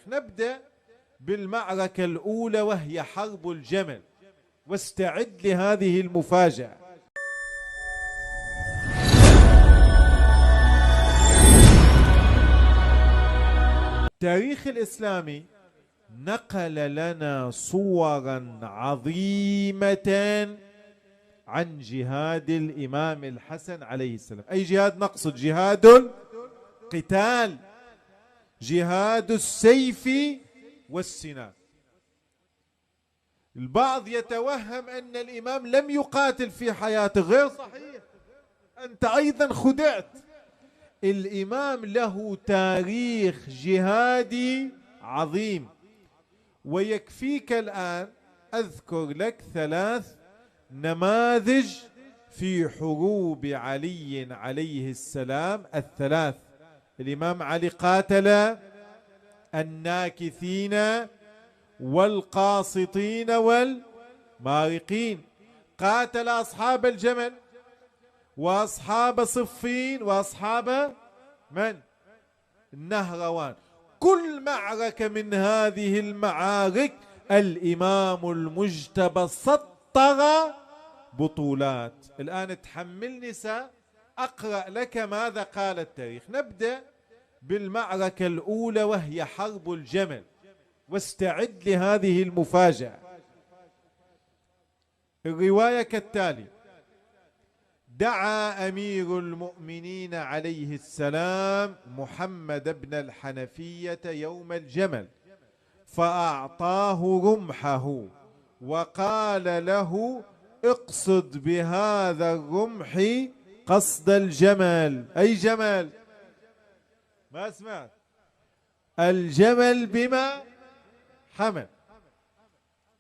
نبدأ بالمعركة الأولى وهي حرب الجمل، واستعد لهذه المفاجأة. التاريخ الإسلامي نقل لنا صورا عظيمة عن جهاد الإمام الحسن عليه السلام. أي جهاد نقصد؟ جهاد القتال، جهاد السيف والسنان. البعض يتوهم أن الإمام لم يقاتل في حياته، غير صحيح، أنت أيضا خدعت. الإمام له تاريخ جهادي عظيم، ويكفيك الآن أذكر لك 3 نماذج في حروب علي عليه السلام ال3. الإمام علي قاتل الناكثين والقاسطين والمارقين، قاتل أصحاب الجمل وأصحاب صفين وأصحاب النهروان. كل معركة من هذه المعارك الإمام المجتبى سطر بطولات. الآن تحملني سأقرأ لك ماذا قال التاريخ. نبدأ بالمعركة الأولى وهي حرب الجمل، واستعد لهذه المفاجأة. الرواية كالتالي: دعا أمير المؤمنين عليه السلام محمد بن الحنفية يوم الجمل، فأعطاه رمحه وقال له: اقصد بهذا الرمح قصد الجمل. أي جمل؟ ما سمعت. الجمل بما حمل.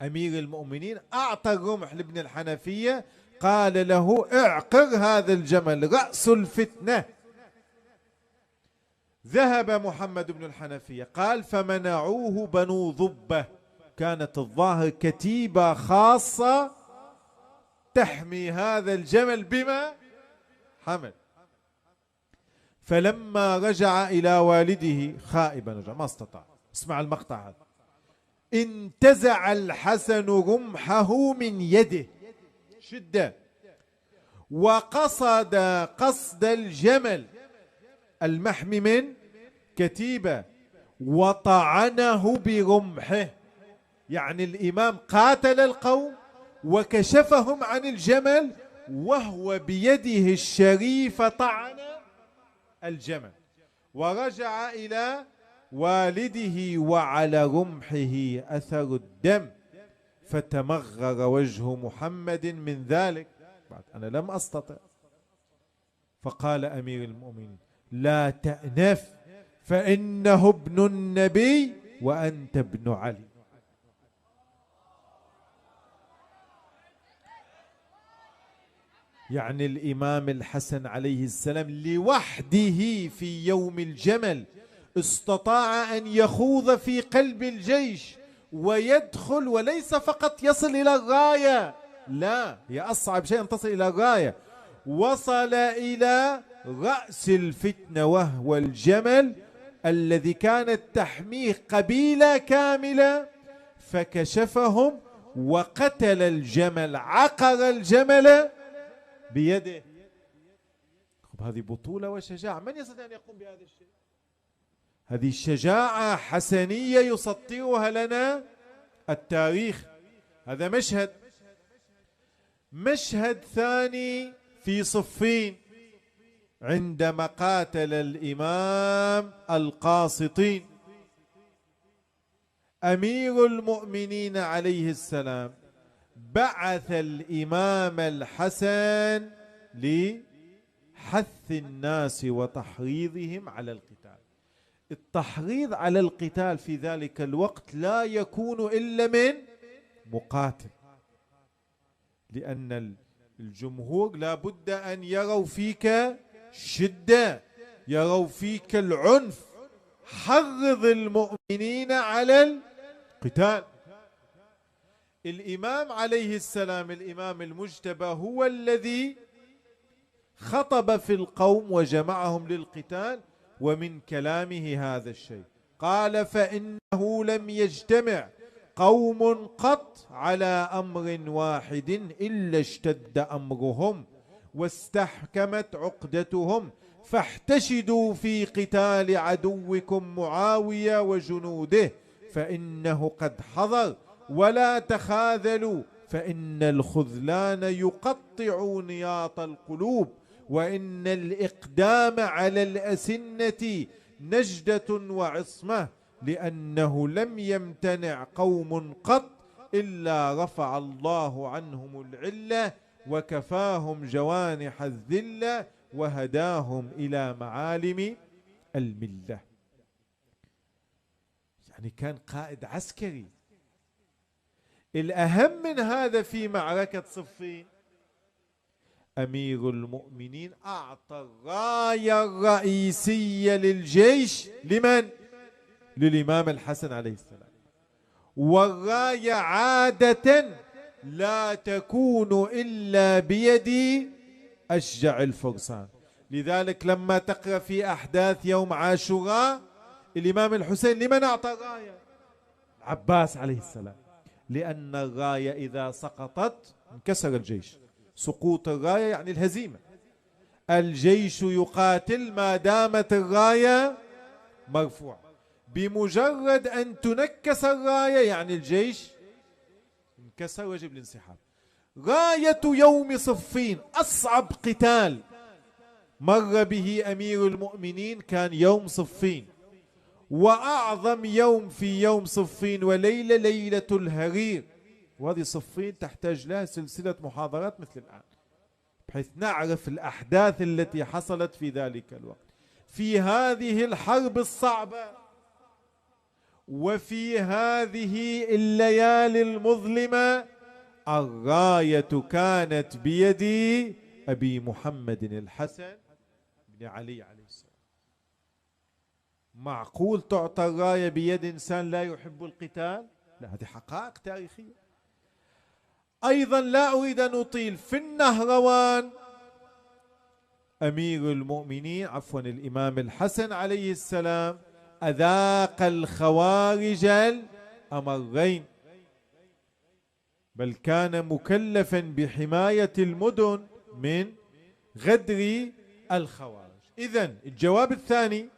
أمير المؤمنين أعطى الرمح لابن الحنفية، قال له: اعقر هذا الجمل، رأس الفتنة. ذهب محمد بن الحنفية، قال: فمنعوه بنو ضبة، كانت الظاهر كتيبة خاصة تحمي هذا الجمل بما حمل. فلما رجع إلى والده خائبا، رجع ما استطاع. اسمع المقطع هذا: انتزع الحسن رمحه من يده شدة، وقصد قصد الجمل المحمي من كتيبة وطعنه برمحه. يعني الإمام قاتل القوم وكشفهم عن الجمل، وهو بيده الشريفة طعن الجمل. ورجع إلى والده وعلى رمحه أثر الدم، فتمغر وجه محمد من ذلك. بعد أنا لم أستطع. فقال أمير المؤمنين: لا تأنف، فإنه ابن النبي وأنت ابن علي. يعني الإمام الحسن عليه السلام لوحده في يوم الجمل استطاع أن يخوض في قلب الجيش ويدخل، وليس فقط يصل إلى الغاية، لا، هي أصعب شيء أن تصل إلى الغاية. وصل إلى رأس الفتنة وهو الجمل الذي كانت تحميه قبيلة كاملة، فكشفهم وقتل الجمل، عقر الجمل بيده. هذه بطولة وشجاعة، من يستطيع أن يقوم بهذا الشيء؟ هذه شجاعة حسنية يسطرها لنا التاريخ. هذا مشهد. مشهد ثاني في صفين، عندما قاتل الإمام القاسطين. أمير المؤمنين عليه السلام بعث الإمام الحسن لحث الناس وتحريضهم على القتال. التحريض على القتال في ذلك الوقت لا يكون إلا من مقاتل، لأن الجمهور لا بد أن يروا فيك شدة، يروا فيك العنف. حرض المؤمنين على القتال. الإمام عليه السلام، الإمام المجتبى، هو الذي خطب في القوم وجمعهم للقتال، ومن كلامه هذا الشيء. قال فإنه لم يجتمع قوم قط على أمر واحد إلا اشتد أمرهم واستحكمت عقدتهم، فاحتشدوا في قتال عدوكم معاوية وجنوده فإنه قد حضر، ولا تخاذلوا فإن الخذلان يقطع نياط القلوب، وإن الإقدام على الأسنة نجدة وعصمة، لأنه لم يمتنع قوم قط إلا رفع الله عنهم العلة وكفاهم جوانح الذلة وهداهم إلى معالم الملة. يعني كان قائد عسكري. الأهم من هذا في معركة صفين أمير المؤمنين أعطى الراية الرئيسية للجيش لمن؟ للإمام الحسن عليه السلام. والراية عادة لا تكون إلا بيد أشجع الفرسان. لذلك لما تقرأ في أحداث يوم عاشوراء الإمام الحسين لمن أعطى الراية؟ عباس عليه السلام، لأن الراية إذا سقطت انكسر الجيش. سقوط الراية يعني الهزيمة. الجيش يقاتل ما دامت الراية مرفوعة، بمجرد أن تنكس الراية يعني الجيش انكسر ويجب الانسحاب. راية يوم صفين أصعب قتال مر به أمير المؤمنين كان يوم صفين، وأعظم يوم في يوم صفين وليلة ليلة الهرير. وهذه صفين تحتاج لها سلسلة محاضرات مثل الآن بحيث نعرف الأحداث التي حصلت في ذلك الوقت في هذه الحرب الصعبة وفي هذه الليالي المظلمة. الراية كانت بيد أبي محمد الحسن بن علي عليه السلام. معقول تعطى الراية بيد إنسان لا يحب القتال؟ لا، هذه حقائق تاريخية. أيضا لا أريد أن أطيل، في النهروان أمير المؤمنين الإمام الحسن عليه السلام أذاق الخوارج الأمرين، بل كان مكلفا بحماية المدن من غدر الخوارج. إذن الجواب الثاني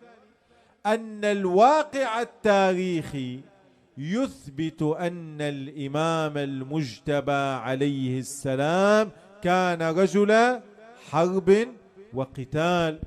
أن الواقع التاريخي يثبت أن الإمام المجتبى عليه السلام كان رجل حرب وقتال.